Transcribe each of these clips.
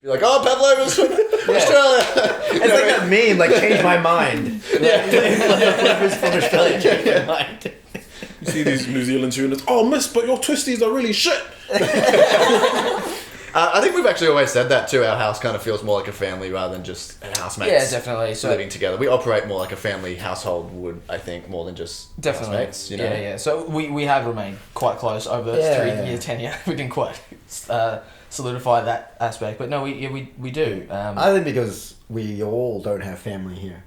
You're like, oh, Pavlova's from Australia. It's like that meme, like, change my mind. Pavlova's from Australia, change my mind. You see these New Zealand students, oh, miss, but your twisties are really shit. I think we've actually always said that too. Our house kind of feels more like a family rather than just housemates. Yeah, definitely. So living together. We operate more like a family household would, I think, more than just definitely. housemates. You know? Yeah. So we have remained quite close over 3-year tenure. We didn't quite solidify that aspect, but no, we do. I think because we all don't have family here.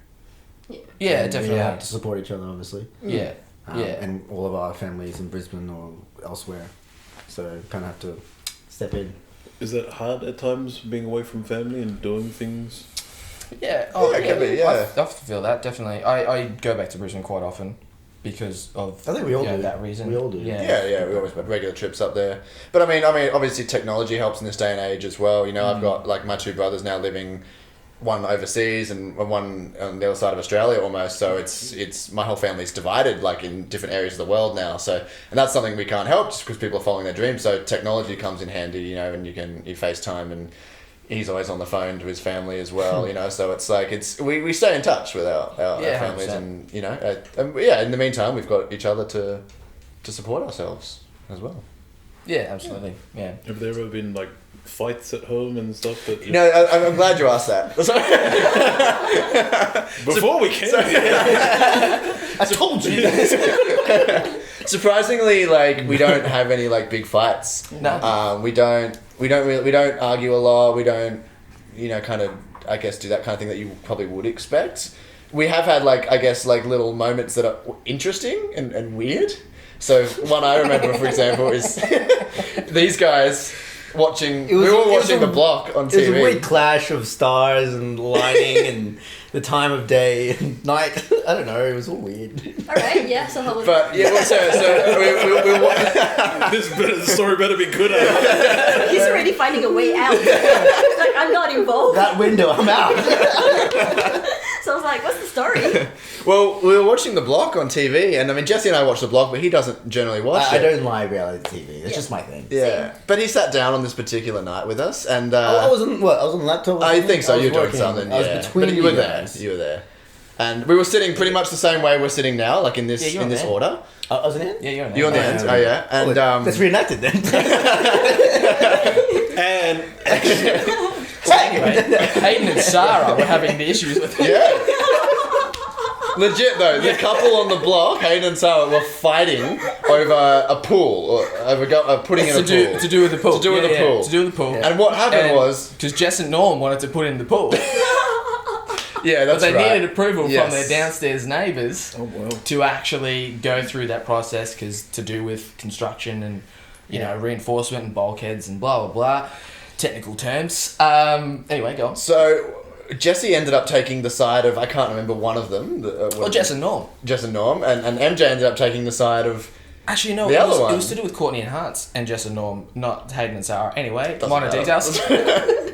Yeah, And definitely. we have to support each other, obviously. Yeah. And all of our families in Brisbane or elsewhere. So kind of have to step in. Is that hard at times, being away from family and doing things? Yeah. It can be, yeah. I feel that, definitely. I go back to Brisbane quite often because of I think we all do. that reason. We all do. Yeah, we always have regular trips up there. But I mean, obviously technology helps in this day and age as well. You know, I've got like my two brothers now living, one overseas and one on the other side of Australia almost. So it's my whole family's divided like in different areas of the world now. So, and that's something we can't help just because people are following their dreams. So technology comes in handy, you know, and you FaceTime and he's always on the phone to his family as well, you know. So it's like we stay in touch with our families 100%. and you know, in the meantime we've got each other to support ourselves as well. Yeah, absolutely. Yeah. Have there ever been like fights at home and stuff that? You know, I'm glad you asked that. Before we came, I told you. Surprisingly, like we don't have any like big fights. No. We don't argue a lot. We don't, you know, kind of I guess do that kind of thing that you probably would expect. We have had like I guess like little moments that are interesting and weird. So one I remember, for example, is these guys watching. We were watching The Block on TV. It was a weird clash of stars and lighting and the time of day and night. I don't know. It was all weird. All right, yeah. So how was But yeah, well, so we this story better be good. At He's already finding a way out. He's like, I'm not involved. That window, I'm out. So I was like, what's the story? well, we were watching The Block on TV, and I mean Jesse and I watch The Block, but he doesn't generally watch I it. don't like reality TV. It's just my thing. Yeah, but he sat down on this particular night with us, and I was on what? I was on the laptop. or I something? think so. I was You were doing working. something. I was Yeah. between but you were you there. guys. You were there, and we were sitting pretty much the same way we're sitting now, like in this Yeah, you're in this there. order. I was in it. Yeah, you're on You on the there. end? Oh yeah, and Let's reenact it then. and Anyway, Hayden and Sarah were having the issues with it. yeah. Legit though, the couple on the block, Hayden and Sarah, were fighting over a pool or over putting in a pool. To do with the pool. To do with the pool. To do with the pool. And what happened was, because Jess and Norm wanted to put in the pool, yeah, but that's they right. needed approval Yes. from their downstairs neighbours oh well. to actually go through that process, because to do with construction and you know reinforcement and bulkheads and blah blah blah, technical terms. Anyway, go on. So Jesse ended up taking the side of, I can't remember one of them. Well, Jess and Norm. Jess and Norm, and MJ ended up taking the side of. Actually, no, The it other was, one. it was to do with Courtney and Hans and Jess and Norm, not Hayden and Sarah. Anyway, Doesn't minor matter. details.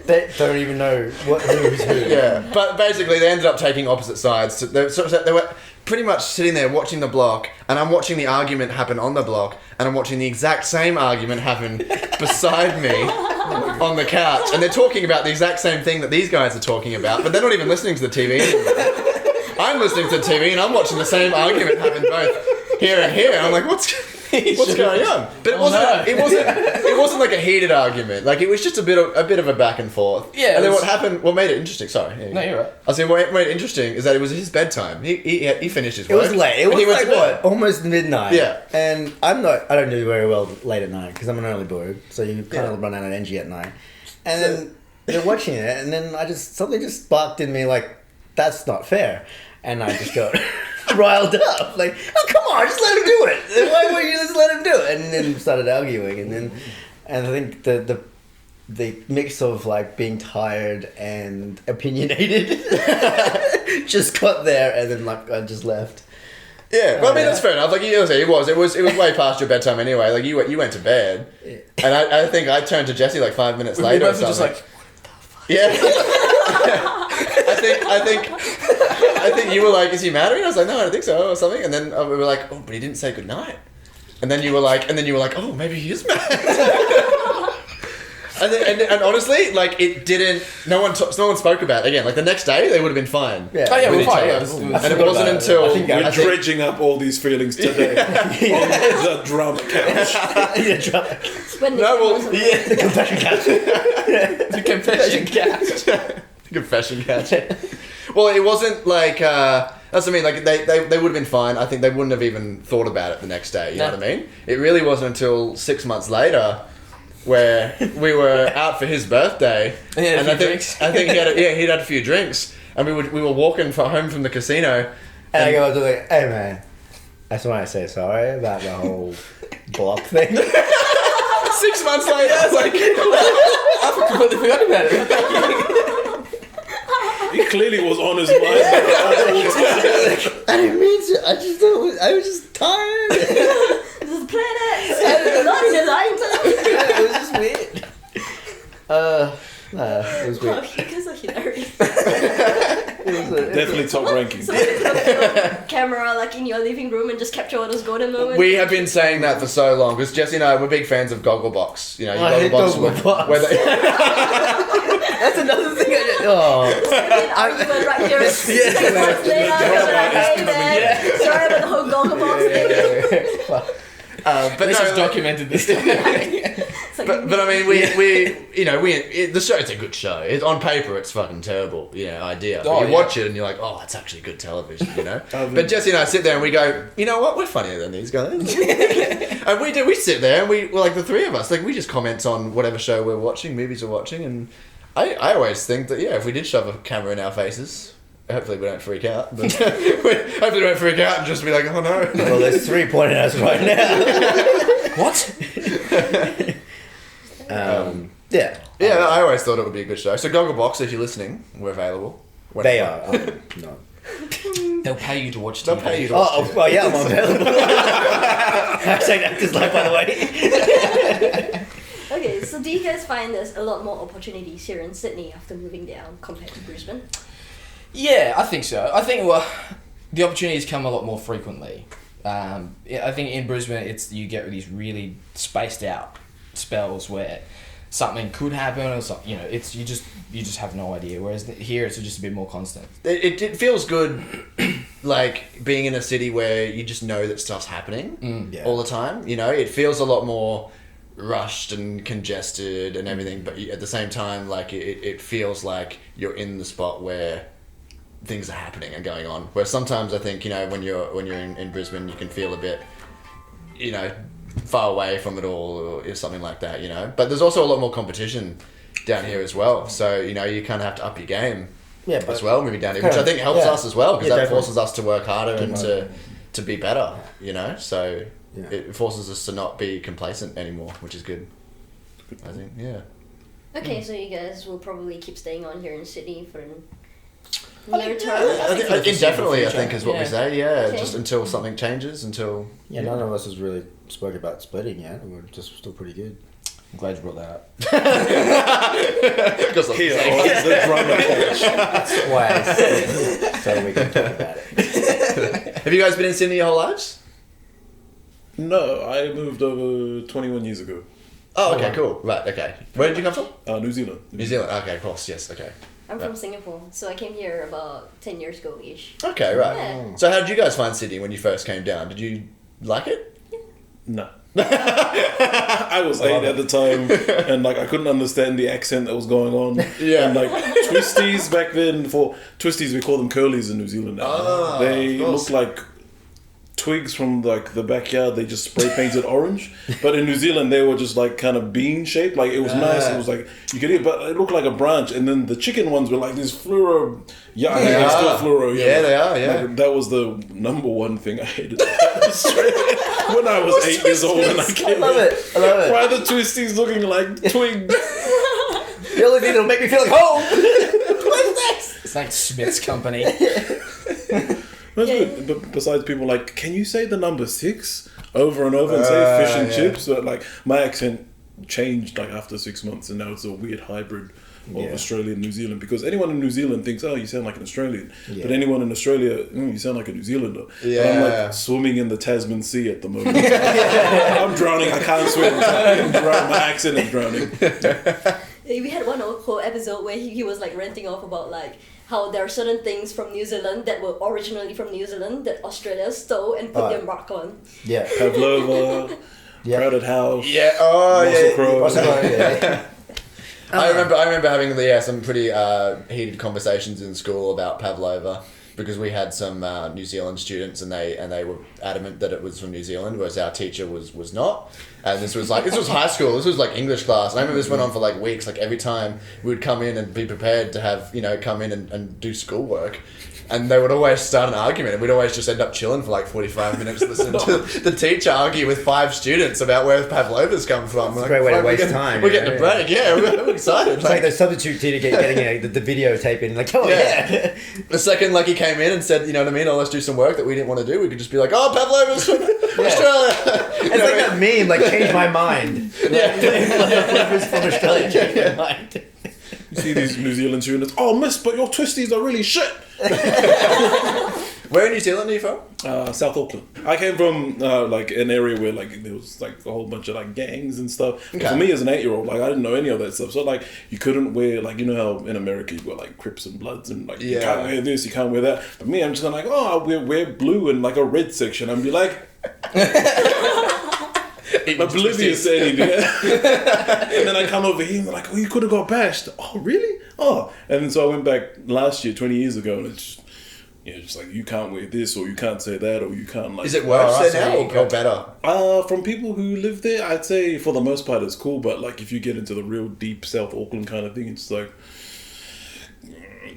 They don't even know who's who. Yeah, but basically they ended up taking opposite sides. So they were pretty much sitting there watching The Block, and I'm watching the argument happen on The Block, and I'm watching the exact same argument happen beside me on the couch, and they're talking about the exact same thing that these guys are talking about, but they're not even listening to the TV anymore. I'm listening to the TV, and I'm watching the same argument happen both here and here, and I'm like, what's going on? But it wasn't like a heated argument. Like it was just a bit of a back and forth. Yeah, And then it was- what happened? What made it interesting? Sorry. Yeah, No, you're right. I was saying what made it interesting is that it was his bedtime. He finished his It work. was late. It and was he went like to bed. what? Almost midnight. Yeah. And I don't do very well late at night because I'm an early bird. So you kind of run out of energy at night. And then they're watching it, and then something just sparked in me like, that's not fair. And I just got riled up. Like, oh, come on, just let him do it. Why won't you just let him do it? And then started arguing. And I think the mix of like being tired and opinionated just got there, and then like I just left. Yeah, well, I mean that's fair enough. Like it was way past your bedtime anyway. Like you went to bed, and I think I turned to Jesse like 5 minutes We later. both or were just something. like, Yeah. I think you were like, is he mad at me? I was like, no, I don't think so, or something. And then we were like, oh, but he didn't say goodnight. And then you were like, oh, maybe he is mad. and honestly, like it didn't. No one spoke about it again. Like the next day, they would have been fine. Yeah. Oh yeah, With we're each fine. other. Yeah, it was And it wasn't until I think We're dredging up all these feelings today on the drama couch. Yeah, drama. When No, well, yeah. The confession couch. the confession couch. confession couch. Well, it wasn't like that's what I mean. Like they would have been fine. I think they wouldn't have even thought about it the next day. You know what I mean? It really wasn't until 6 months later where we were out for his birthday, And he had a few I think drinks. he'd had a few drinks, and we were walking home from the casino. And I go up to like, hey man, I just want to say sorry about the whole block thing. 6 months later, I was like, I completely forgot about it. He clearly was on his mind the whole time. I didn't mean to. I just thought I was just tired. This is planet. Not in the line. It was just weird. Nah, it was Oh, weird. you guys are hilarious. Definitely top ranking. So you put a camera like in your living room and just capture all those golden moments. we have been saying that for so long because Jesse and I we're big fans of Gogglebox. You know, I hate Gogglebox. Where they, That's another thing. Oh, An argument right here. Yeah. 6 months later, hey man, sorry about the whole Gogglebox thing. but At least it's no, documented this time. It's like, but I mean, the show. It's a good show. It's on paper, it's fucking terrible. Idea. Oh, But you yeah. watch it and you're like, oh, it's actually good television. But Jesse and I sit there and we go, you know what? We're funnier than these guys. And we do. We sit there and we're like the three of us. Like we just comment on whatever show we're watching, movies we're watching, and I always think that if we did shove a camera in our faces. Hopefully we don't freak out. But hopefully we don't freak out and just be like, oh no. well, there's 3 pointing at us right now. What? Yeah, Yeah, I always thought it would be a good show. So Gogglebox, if you're listening, we're available. they are. No. They'll pay you to watch TV. They'll pay you to watch Oh, well, yeah, I'm available. Hashtag Actors Life, by the way. okay, so do you guys find there's a lot more opportunities here in Sydney after moving down compared to Brisbane? Yeah, I think so. I think the opportunities come a lot more frequently. I think in Brisbane, you get these really spaced out spells where something could happen, or something. It's you just have no idea. Whereas here, it's just a bit more constant. It feels good, like being in a city where you just know that stuff's happening Yeah. all the time. It feels a lot more rushed and congested and everything, but at the same time, like it feels like you're in the spot where things are happening and going on. Where sometimes I think when you're in Brisbane, you can feel a bit, far away from it all or something like that. But there's also a lot more competition down here as well. So you kind of have to up your game. Yeah, but As well, moving down here, which I think helps us as well because Yeah, that definitely. forces us to work harder and to be better. So Yeah. it forces us to not be complacent anymore, which is good. I think, yeah. Okay, so you guys will probably keep staying on here in Sydney for near I term. think indefinitely, I think is what we Yeah. say. Yeah, Okay. just until something changes. Until Yeah, none of us has really spoke about splitting yet. We're just still pretty good. I'm glad you brought that up. because Here on the drama couch. That's why I said so we can talk about it. have you guys been in Sydney your whole lives? No, I moved over 21 years ago. Oh, okay, cool. Right, okay. Where did you come from? New Zealand. New Zealand. Okay, of course. Yes. Okay. I'm from Singapore, so I came here about 10 years ago-ish. Okay, right. Yeah. So, how did you guys find Sydney when you first came down? Did you like it? No. I was 8 at the time, and I couldn't understand the accent that was going on. Yeah. And twisties back then, for twisties we call them curlies in New Zealand now. Ah, They of course. look like twigs from the backyard. They just spray painted orange. But in New Zealand they were just kind of bean shaped. It was nice. It was you could eat, but it looked like a branch. And then the chicken ones were like these fluoro. Yeah, I think they're still fluoro. Yeah, they are, yeah. that was the number one thing I hated about Australia when I was 8 years old and I I came love here. it. I love it. Why are the twisties looking like twigs? The only thing that'll make me feel like home. It's like Smith's Company. That's good. But besides people can you say the number 6 over and over and say fish and yeah. chips? But my accent changed after 6 months, and now it's a weird hybrid of Yeah. Australia and New Zealand, because anyone in New Zealand thinks, oh, you sound like an Australian, Yeah. but anyone in Australia, you sound like a New Zealander. Yeah. And I'm like swimming in the Tasman Sea at the moment. I'm drowning. I can't swim. I'm drowning. My accent is drowning. We had one whole episode where he was like ranting off about like how there are certain things from New Zealand that were originally from New Zealand that Australia stole and put their mark on. Yeah. Pavlova, Yeah. Crowded House, Yeah. Oh Russell yeah. Crowe. What's it called? Yeah. I remember having some pretty heated conversations in school about Pavlova because we had some New Zealand students and they were adamant that it was from New Zealand, whereas our teacher was not. And this was high school. This was like English class. And I remember this went on for like weeks. Like every time we would come in and be prepared to have come in and do schoolwork. And they would always start an argument, and we'd always just end up chilling for like 45 minutes listening to the teacher argue with 5 students about where Pavlova's come from. It's a great way to waste time, We're yeah, getting a break, yeah. We're excited. It's like the substitute teacher getting the videotape in, like, oh yeah. The second like he came in and said, you know what I mean, oh, let's do some work that we didn't want to do, we could just be like, oh, Pavlova's from Australia. It's like that meme, like, change my mind. Pavlova's from Australia, change my mind. You see these New Zealand students, oh, miss, but your twisties are really shit. Where in New Zealand are you from? South Auckland. I came from like an area where like there was like a whole bunch of like gangs and stuff. Okay. For me as an 8-year-old, like I didn't know any of that stuff. So like you couldn't wear like, you know how in America you've got like Crips and Bloods and like you Yeah. can't wear this, you can't wear that. But me, I'm just like, oh, I'll wear blue and like a red section and be like oblivious to anything. And then I come over here and they're like, oh, you could have got bashed. Oh, really? Oh. And then so I went back last year, 20 years ago, and it's just, just like, you can't wear this, or you can't say that, or you can't like... Is it worse Oh, right, there now so you or better? From people who live there, I'd say for the most part it's cool, but like if you get into the real deep South Auckland kind of thing, it's like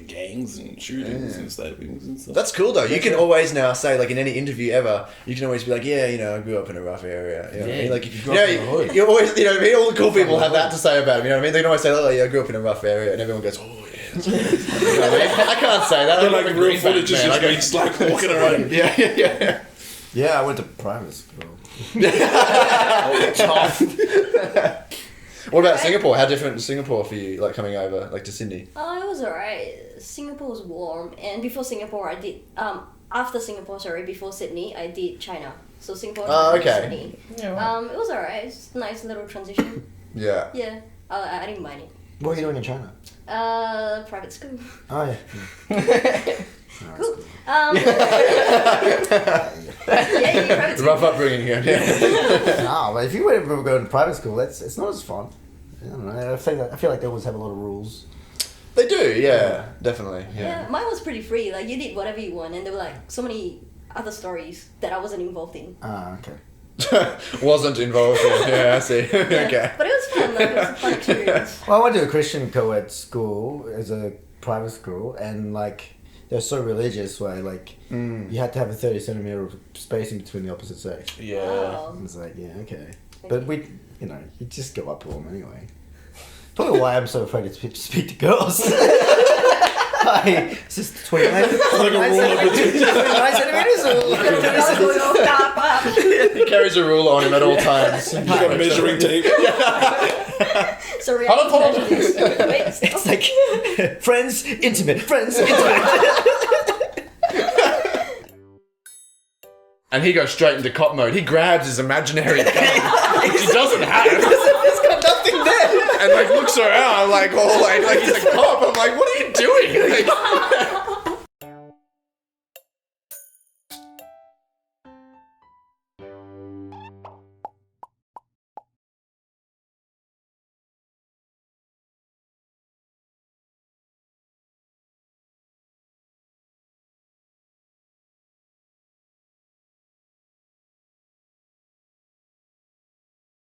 gangs and shootings and stabbings and stuff. That's cool though. You can always now say, like in any interview ever, you can always be like, yeah, I grew up in a rough area. You know what I mean? Like, you grew up in the hood. you always, what I mean? All the cool people have that to say about them. You know what I mean? They can always say, oh yeah, I grew up in a rough area, and everyone goes, oh yeah. You know what I mean? I can't say that. They're I'm like a real Green footage is fan, man. just like walking around. Yeah. Yeah, I went to private school. What about Singapore? How different is Singapore for you, like coming over, like to Sydney? It was alright. Singapore was warm, and before Singapore, I did before Sydney, I did China. So Singapore, Oh, okay. Sydney. Yeah, right. It was alright. It's a nice little transition. Yeah. Yeah, I didn't mind it. What were you doing in China? Private school. Oh yeah. Cool. Yeah, private school. Rough upbringing here. Yeah. No, but if you were ever going to private school, it's not as fun. I don't know. I feel like they always have a lot of rules. They do, yeah, definitely. Yeah, Yeah. mine was pretty free. Like you did whatever you want, and there were like so many other stories that I wasn't involved in. Ah, okay. Wasn't involved in. Yeah, I see. Yeah. Okay. But it was fun. Like, it was a fun experience. Well, I went to a Christian co-ed school as a private school, and like they're so religious, where like you had to have a 30 centimeter of space in between the opposite sex. Yeah. Wow. It's like, yeah, okay. But we, you just go up to them anyway. Probably why I'm so afraid to speak to girls. It's just 29 Like a rule of 29 centimeters or... He carries a ruler on him at all times. You got measuring tape. So we Hold on, have to measure this. Wait, It's stop. like, friends, intimate. And he goes straight into cop mode. He grabs his imaginary gun, which he doesn't have. There's got nothing there. And like looks around like all like he's a cop. I'm like, what are you doing? Like,